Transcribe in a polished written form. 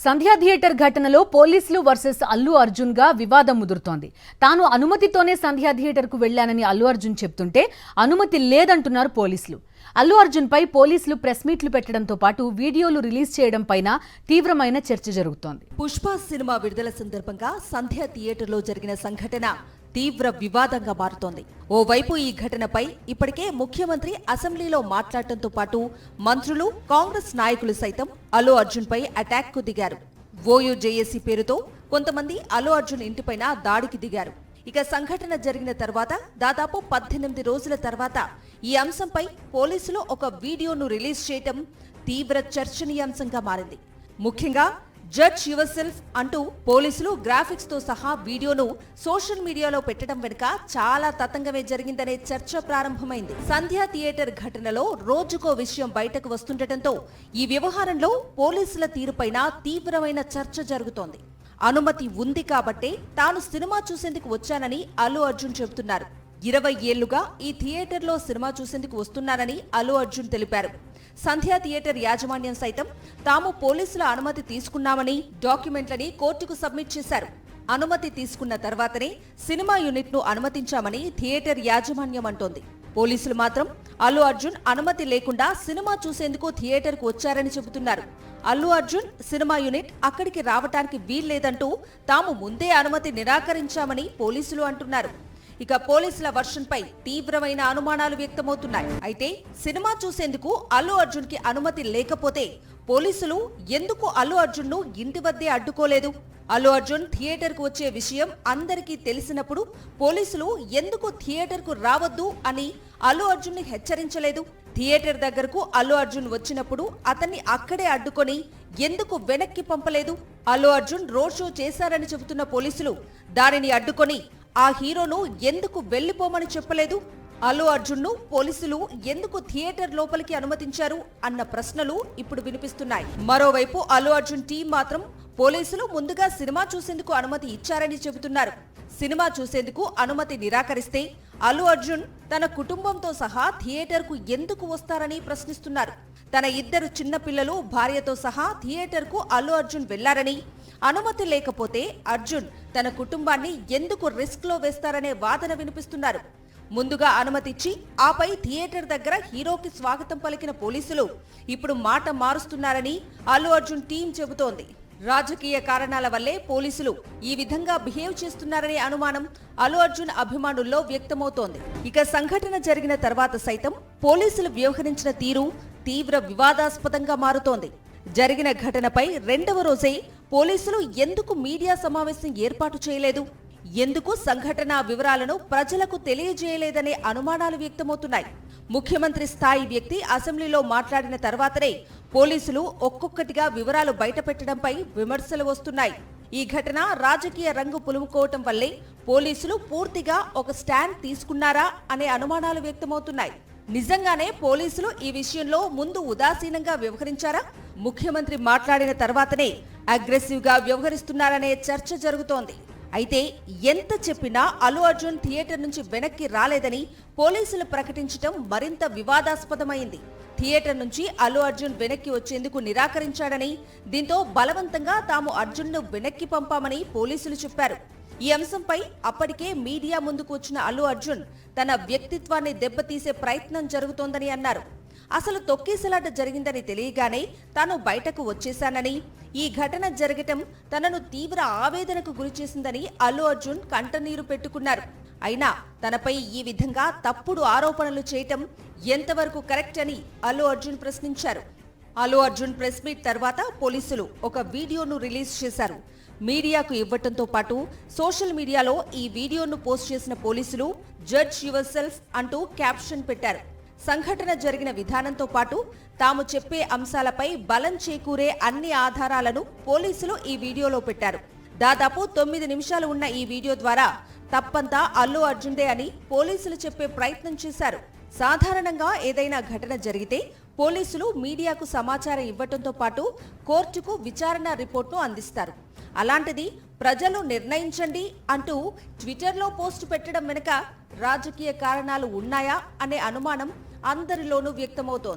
సంధ్యా theatre ఘటనలో పోలీసులు versus Allu Arjun గా వివాదం ముదురుతోంది. తాను అనుమతితోనే సంధ్యా థియేటర్ కు వెళ్లానని అల్లు అర్జున్ చెప్తుంటే అనుమతి లేదంటున్నారు పోలీసులు. అల్లు అర్జున్ పై పోలీసులు ప్రెస్ మీట్లు పెట్టడంతో పాటు వీడియోలు రిలీజ్ చేయడం పైన తీవ్రమైన చర్చ జరుగుతోంది. పుష్ప సినిమా విడుదల సందర్భంగా సంధ్యా థియేటర్లో జరిగిన సంఘటన తీవ్ర వివాదంగా మారుతోంది. ఓవైపు ఈ ఘటనపై ఇప్పటికే ముఖ్యమంత్రి అసెంబ్లీలో మాట్లాడటంతో పాటు మంత్రులు, కాంగ్రెస్ నాయకులు సైతం అల్లు అర్జున్ పై అటాక్ కు దిగారు. ఓయూ జేఏసీ పేరుతో కొంతమంది అల్లు అర్జున్ ఇంటిపైన దాడికి దిగారు. ఇక సంఘటన జరిగిన తర్వాత దాదాపు 18 రోజుల తర్వాత ఈ అంశంపై పోలీసులు ఒక వీడియోను రిలీజ్ చేయటం తీవ్ర చర్చనీయాంశంగా మారింది. ముఖ్యంగా జడ్జ్ యువర్ సెల్ఫ్ అంటూ పోలీసులు గ్రాఫిక్స్ తో సహా వీడియోను సోషల్ మీడియాలో పెట్టడం వెనుక చాలా తతంగమే జరిగిందనే చర్చ ప్రారంభమైంది. సంధ్యా థియేటర్ ఘటనలో రోజుకో విషయం బయటకు వస్తుండటంతో ఈ వ్యవహారంలో పోలీసుల తీరుపైన తీవ్రమైన చర్చ జరుగుతోంది. అనుమతి ఉంది కాబట్టే తాను సినిమా చూసేందుకు వచ్చానని అల్లు అర్జున్ చెబుతున్నారు. 20 ఏళ్లుగా ఈ థియేటర్లో సినిమా చూసేందుకు వస్తున్నానని అల్లు అర్జున్ తెలిపారు. సంధ్యా థియేటర్ యాజమాన్యం సైతం తాము పోలీసుల అనుమతి తీసుకున్నామని డాక్యుమెంట్లని కోర్టుకు సబ్మిట్ చేశారు. అనుమతి తీసుకున్న తర్వాతనే సినిమా యూనిట్ ను అనుమతించామని థియేటర్ యాజమాన్యం అంటోంది. పోలీసులు మాత్రం అల్లు అర్జున్ అనుమతి లేకుండా సినిమా చూసేందుకు థియేటర్ కు వచ్చారని చెబుతున్నారు. అల్లు అర్జున్ సినిమా యూనిట్ అక్కడికి రావటానికి వీల్లేదంటూ తాము ముందే అనుమతి నిరాకరించామని పోలీసులు అంటున్నారు. ఇక పోలీసుల వర్షన్ పై తీవ్రమైన అనుమానాలు వ్యక్తమవుతున్నాయి. అయితే సినిమా చూసేందుకు అల్లు అర్జున్ కి అనుమతి లేకపోతే పోలీసులు ఎందుకు అల్లు అర్జున్ ను ఇంటి వద్దే అడ్డుకోలేదు? అల్లు అర్జున్ థియేటర్ కు వచ్చే విషయం అందరికీ తెలిసినప్పుడు పోలీసులు ఎందుకు థియేటర్ కు రావద్దు అని అల్లు అర్జున్ ని హెచ్చరించలేదు? థియేటర్ దగ్గరకు అల్లు అర్జున్ వచ్చినప్పుడు అతన్ని అక్కడే అడ్డుకొని ఎందుకు వెనక్కి పంపలేదు? అల్లు అర్జున్ రోడ్ షో చేశారని చెబుతున్న పోలీసులు దానిని అడ్డుకొని ఆ హీరోను ఎందుకు వెళ్లిపోమని చెప్పలేదు? అల్లు అర్జున్ ను పోలీసులు ఎందుకు థియేటర్ లోపలికి అనుమతించారు అన్న ప్రశ్నలు ఇప్పుడు వినిపిస్తున్నాయి. మరోవైపు అల్లు అర్జున్ టీం మాత్రం పోలీసులు ముందుగా సినిమా చూసేందుకు అనుమతి ఇచ్చారని చెబుతున్నారు. సినిమా చూసేందుకు అనుమతి నిరాకరిస్తే అల్లు అర్జున్ తన కుటుంబంతో సహా థియేటర్ కు ఎందుకు వస్తారని ప్రశ్నిస్తున్నారు. తన 2 చిన్న పిల్లలు, భార్యతో సహా థియేటర్ కు అల్లు అర్జున్ వెళ్లారని, అనుమతి లేకపోతే అర్జున్ తన కుటుంబాన్ని ఎందుకు రిస్క్ లో వేస్తారనే వాదన వినిపిస్తున్నారు. ముందుగా అనుమతిచ్చి ఆపై థియేటర్ దగ్గర హీరోకి స్వాగతం పలికిన పోలీసులు ఇప్పుడు మాట మారుస్తున్నారని అల్లు అర్జున్ టీం చెబుతోంది. రాజకీయ కారణాల వల్లే పోలీసులు ఈ విధంగా బిహేవ్ చేస్తున్నారనే అనుమానం అల్లు అర్జున్ అభిమానుల్లో వ్యక్తమవుతోంది. ఇక సంఘటన జరిగిన తర్వాత సైతం పోలీసులు వ్యవహరించిన తీరు తీవ్ర వివాదాస్పదంగా మారుతోంది. జరిగిన ఘటనపై 2వ రోజే పోలీసులు ఎందుకు మీడియా సమావేశం ఏర్పాటు చేయలేదు? ఎందుకు సంఘటన వివరాలను ప్రజలకు తెలియజేయలేదనే అనుమానాలు వ్యక్తమవుతున్నాయి. ముఖ్యమంత్రి స్థాయి వ్యక్తి అసెంబ్లీలో మాట్లాడిన తర్వాతనే పోలీసులు ఒక్కొక్కటిగా వివరాలు బయటపెట్టడంపై విమర్శలు వస్తున్నాయి. ఈ ఘటన రాజకీయ రంగు పులుముకోవటం వల్లే పోలీసులు పూర్తిగా ఒక స్టాండ్ తీసుకున్నారా అనే అనుమానాలు వ్యక్తమవుతున్నాయి. నిజంగానే పోలీసులు ఈ విషయంలో ముందు ఉదాసీనంగా వ్యవహరించారా? ముఖ్యమంత్రి మాట్లాడిన తర్వాతనే అగ్రెసివ్ గా వ్యవహరిస్తున్నారనే చర్చ జరుగుతోంది. అయితే ఎంత చెప్పినా అల్లు అర్జున్ థియేటర్ నుంచి వెనక్కి రాలేదని పోలీసులు ప్రకటించడం మరింత వివాదాస్పదమైంది. థియేటర్ నుంచి అల్లు అర్జున్ వెనక్కి వచ్చేందుకు నిరాకరించాడని, దీంతో బలవంతంగా తాము అర్జున్ను వెనక్కి పంపామని పోలీసులు చెప్పారు. ఈ అంశంపై అప్పటికే మీడియా ముందుకు వచ్చిన అల్లు అర్జున్ తన వ్యక్తిత్వాన్ని దెబ్బతీసే ప్రయత్నం జరుగుతోందని అన్నారు. అసలు తొక్కేసలాట జరిగిందని తెలియగానే తాను బయటకు వచ్చేశానని, ఈ ఘటన జరగటం తనను తీవ్ర ఆవేదనకు గురిచేసిందని అల్లు అర్జున్ కంటనీరు పెట్టుకున్నారు. అయినా తనపై ఈ విధంగా తప్పుడు ఆరోపణలు చేయటం ఎంతవరకు కరెక్ట్ అని అల్లు అర్జున్ ప్రశ్నించారు. అల్లు అర్జున్ ప్రెస్ మీట్ తర్వాత పోలీసులు ఒక వీడియోను రిలీజ్ చేశారు. మీడియాకు ఇవ్వటంతో పాటు సోషల్ మీడియాలో ఈ వీడియోను పోస్ట్ చేసిన పోలీసులు జడ్జ్ యువర్ సెల్ఫ్ అంటూ క్యాప్షన్ పెట్టారు. సంఘటన జరిగిన విధానంతో పాటు తాము చెప్పే అంశాలపై బలం చేకూరే అన్ని ఆధారాలను పోలీసులు ఈ వీడియోలో పెట్టారు. దాదాపు 9 నిమిషాలు ఉన్న ఈ వీడియో ద్వారా తప్పంతా అల్లు అర్జున్దే అని పోలీసులు చెప్పే ప్రయత్నం చేశారు. సాధారణంగా ఏదైనా ఘటన జరిగితే పోలీసులు మీడియాకు సమాచారం ఇవ్వటంతో పాటు కోర్టుకు విచారణ రిపోర్ట్ను అందిస్తారు. అలాంటిది ప్రజలు నిర్ణయించండి అంటూ ట్విట్టర్లో పోస్టు పెట్టడం వెనుక రాజకీయ కారణాలు ఉన్నాయా అనే అనుమానం అందరిలోనూ వ్యక్తమవుతోంది.